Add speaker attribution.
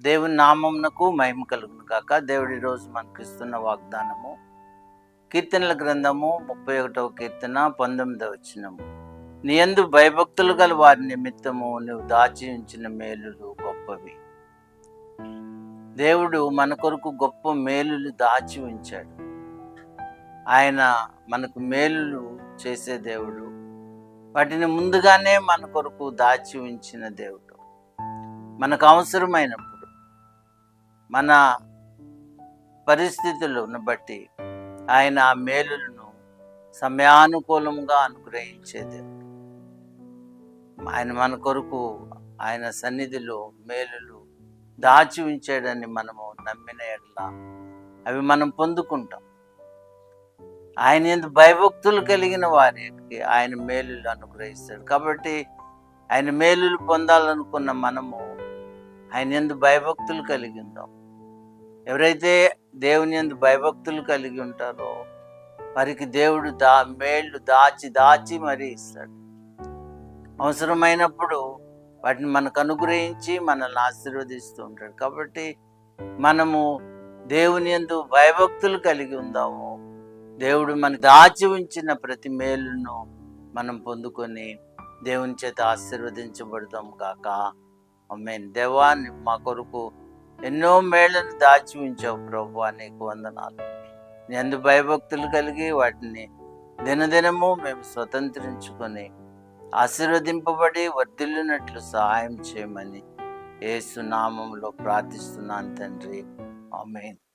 Speaker 1: దేవుని నామమునకు మహిమ కలుగును గాక. దేవుడి రోజు మనకు ఇస్తున్న వాగ్దానము కీర్తనల గ్రంథము 31వ కీర్తన 19వ వచనము. నీ యందు భయభక్తులు గల వారి నిమిత్తము నువ్వు దాచి ఉంచిన మేలులు గొప్పవి. దేవుడు మన కొరకు గొప్ప మేలులు దాచి ఉంచాడు. ఆయన మనకు మేలులు చేసే దేవుడు. వాటిని ముందుగానే మన కొరకు దాచి ఉంచిన దేవుడు. మనకు అవసరమైనప్పుడు మన పరిస్థితులను బట్టి ఆయన ఆ మేలులను సమయానుకూలంగా అనుగ్రహించే దేవుడు. ఆయన మన కొరకు ఆయన సన్నిధిలో మేలులు దాచి ఉంచాడని మనము నమ్మిన ఎడల అవి మనం పొందుకుంటాం. ఆయన యందు భయభక్తులు కలిగిన వారికి ఆయన మేలులు అనుగ్రహిస్తాడు. కాబట్టి ఆయన మేలులు పొందాలనుకున్న మనము ఆయన యందు భయభక్తులు కలిగి ఉందాం. ఎవరైతే దేవుని యందు భయభక్తులు కలిగి ఉంటారో వారికి దేవుడు మేళ్ళు దాచి మరీ ఇస్తాడు. అవసరమైనప్పుడు వాటిని మనకు అనుగ్రహించి మనల్ని ఆశీర్వదిస్తూ ఉంటాడు. కాబట్టి మనము దేవుని యందు భయభక్తులు కలిగి ఉందాము. దేవుడు మనకు దాచి ఉంచిన ప్రతి మేలును మనం పొందుకొని దేవుని చేత ఆశీర్వదించబడదాం కాక. ఆమేన్. దేవా, మా కొరకు ఎన్నో మేళ్లను దాచి ఉంచావు ప్రభువా, నీకు వందనాలు. నీ యందు భయభక్తులు కలిగి వాటిని దినదినము మేము స్వతంత్రించుకొని ఆశీర్వదింపబడి వర్ధిల్లినట్లు సహాయం చేయమని యేసు నామములో ప్రార్థిస్తున్నాను తండ్రి. ఆమేన్.